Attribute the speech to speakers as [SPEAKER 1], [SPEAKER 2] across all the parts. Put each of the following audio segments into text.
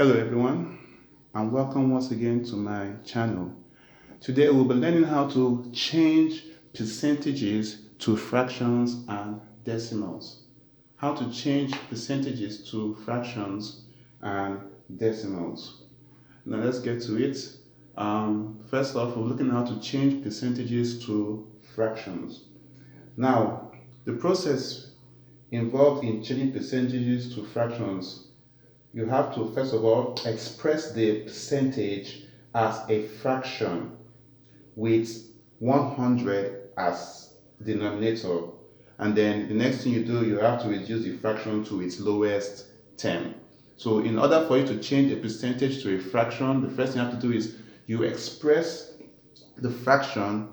[SPEAKER 1] Hello everyone, and welcome once again to my channel. Today we'll be learning how to change percentages to fractions and decimals. How to change percentages to fractions and decimals. Now let's get to it. First off, we're looking at how to change percentages to fractions. Now, the process involved in changing percentages to fractions, you have to first of all express the percentage as a fraction with 100 as denominator, and then the next thing you do, you have to reduce the fraction to its lowest term. So in order for you to change a percentage to a fraction, the first thing you have to do is you express the fraction,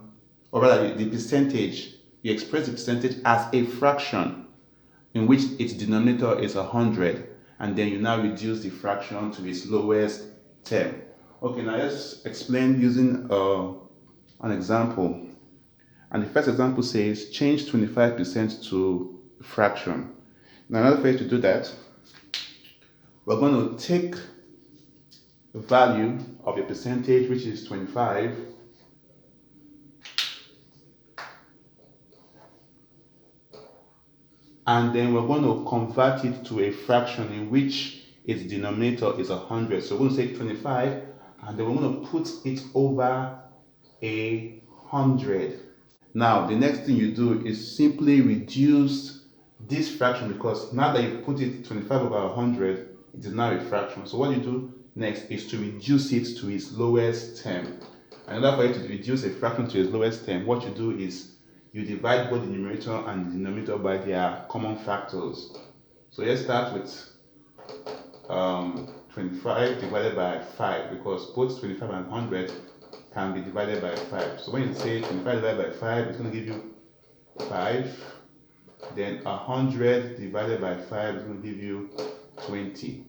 [SPEAKER 1] or rather the percentage, you express the percentage as a fraction in which its denominator is 100, and then you now reduce the fraction to its lowest term. Okay, now let's explain using an example. And the first example says change 25% to fraction. Now, in order for you to do that, we're going to take the value of the percentage, which is 25, and then we're going to convert it to a fraction in which its denominator is 100. So we're going to take 25 and then we're going to put it over 100. Now the next thing you do is simply reduce this fraction, because now that you put it 25 over 100, it is now a fraction. So what you do next is to reduce it to its lowest term. And in order for you to reduce a fraction to its lowest term, what you do is you divide both the numerator and the denominator by their common factors. So let's start with 25 divided by 5, because both 25 and 100 can be divided by 5. So when you say 25 divided by 5, it's going to give you 5. Then 100 divided by 5 is going to give you 20.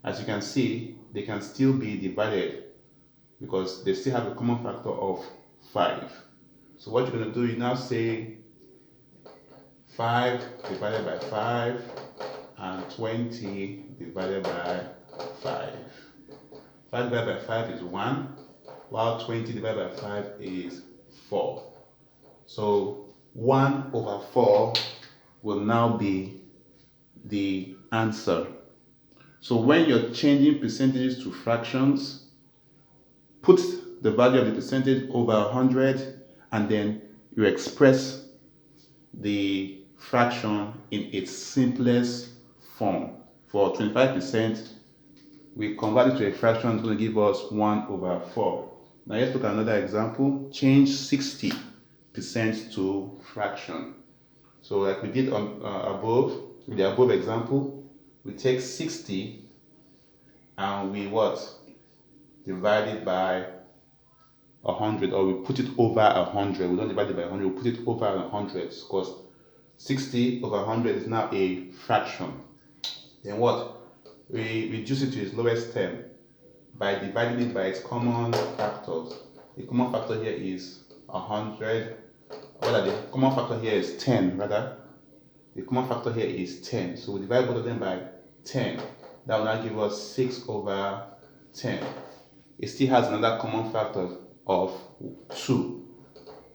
[SPEAKER 1] As you can see, they can still be divided because they still have a common factor of 5. So what you're going to do, you now say 5 divided by 5 and 20 divided by 5. 5 divided by 5 is 1, while 20 divided by 5 is 4. So 1 over 4 will now be the answer. So when you're changing percentages to fractions, put the value of the percentage over 100, and then you express the fraction in its simplest form. For 25%, we convert it to a fraction, it's going to give us 1 over 4. Now let's look at another example. Change 60% to fraction. So like we did on above, with the above example, we take 60 and we divide it by 100, or we put it over 100. We don't divide it by 100, we put it over 100, because 60 over 100 is now a fraction. Then we reduce it to its lowest term by dividing it by its common factors. The common factor here is 100, the common factor here is 10 rather. The common factor here is 10, so we divide both of them by 10. That will now give us 6 over 10. It still has another common factor of 2.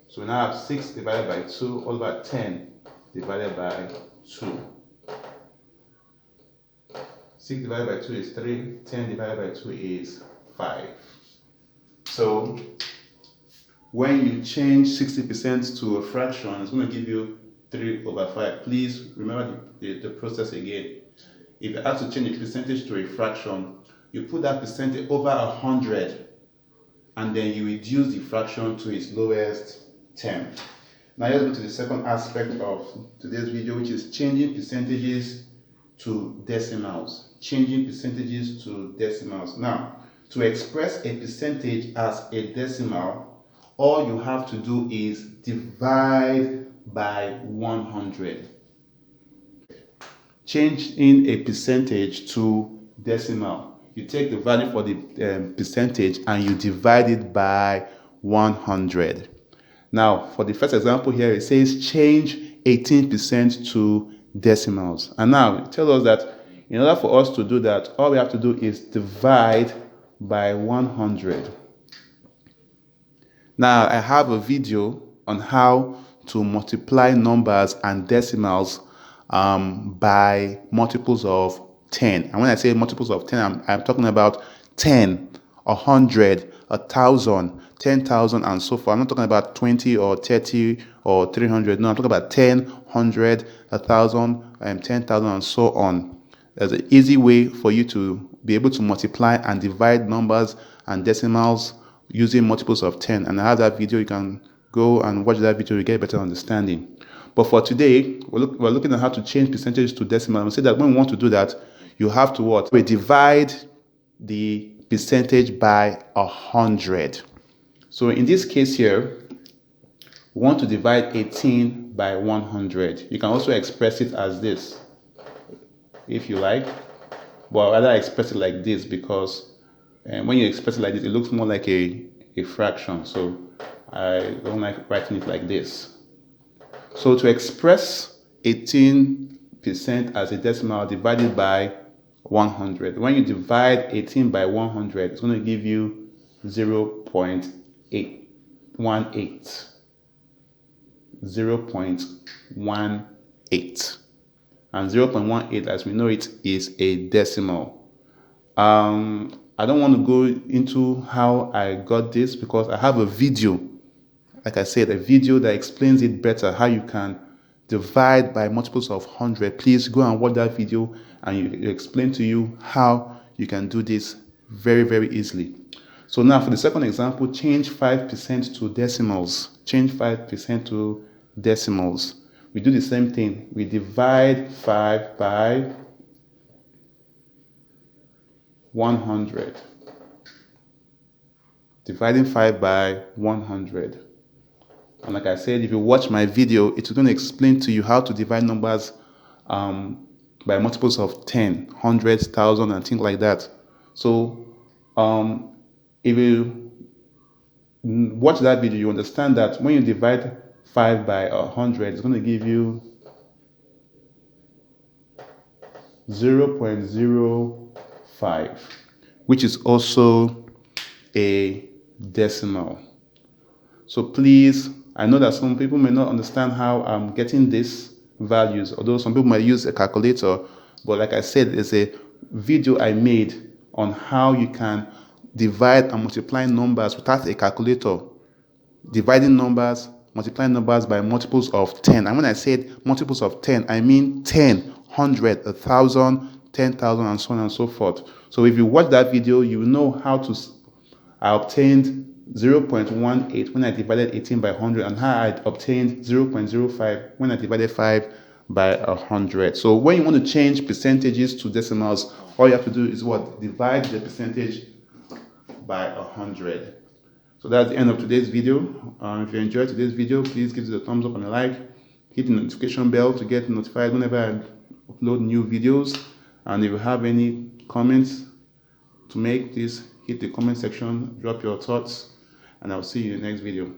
[SPEAKER 1] So we now have 6 divided by 2 over 10 divided by 2. 6 divided by 2 is 3, 10 divided by 2 is 5. So when you change 60% to a fraction, it's going to give you 3 over 5. Please remember the process again. If you have to change a percentage to a fraction, you put that percentage over 100, and then you reduce the fraction to its lowest term. Now let's go to the second aspect of today's video, which is changing percentages to decimals. Changing percentages to decimals. Now, to express a percentage as a decimal, all you have to do is divide by 100. Changing a percentage to decimal, you take the value for the percentage and you divide it by 100. Now, for the first example here, it says change 18% to decimals. And now, tell us that In order for us to do that, all we have to do is divide by 100. Now, I have a video on how to multiply numbers and decimals by multiples of 10. And when I say multiples of 10, I'm talking about 10, 100, 1,000, 10,000, and so forth. I'm not talking about 20 or 30 or 300. No, I'm talking about 10, 100, 1,000, 10,000, and so on. There's an easy way for you to be able to multiply and divide numbers and decimals using multiples of 10. And I have that video. You can go and watch that video to get a better understanding. But for today, we're looking at how to change percentages to decimal. We say that when we want to do that, you have to what? We divide the percentage by 100. So in this case here, we want to divide 18 by 100. You can also express it as this, if you like. But I'd rather express it like this because when you express it like this, it looks more like a fraction. So I don't like writing it like this. So to express 18% as a decimal divided by 100, when you divide 18 by 100, it's going to give you 0.818. 0.18. And 0.18, as we know it, is a decimal. I don't want to go into how I got this because I have a video, like I said, a video that explains it better, how you can divide by multiples of 100. Please go and watch that video and it explain to you how you can do this very, very easily. So now for the second example, change 5% to decimals. Change 5% to decimals. We do the same thing. We divide 5 by 100. Dividing 5 by 100. And like I said, if you watch my video, it's going to explain to you how to divide numbers by multiples of 10, 100, 1,000, and things like that. So if you watch that video, you understand that when you divide 5 by 100, it's going to give you 0.05, which is also a decimal. So please, I know that some people may not understand how I'm getting these values, although some people might use a calculator. But like I said, there's a video I made on how you can divide and multiply numbers without a calculator. Dividing numbers, multiplying numbers by multiples of 10. And when I said multiples of 10, I mean 10, 100, 1,000, 10,000, and so on and so forth. So if you watch that video, you will know how to. I obtained 0.18 when I divided 18 by 100, and how I obtained 0.05 when I divided 5 by 100. So when you want to change percentages to decimals, all you have to do is what? Divide the percentage by 100. So that's the end of today's video. If you enjoyed today's video, please give it a thumbs up and a like. Hit the notification bell to get notified whenever I upload new videos. And if you have any comments to make, please hit the comment section, drop your thoughts, and I'll see you in the next video.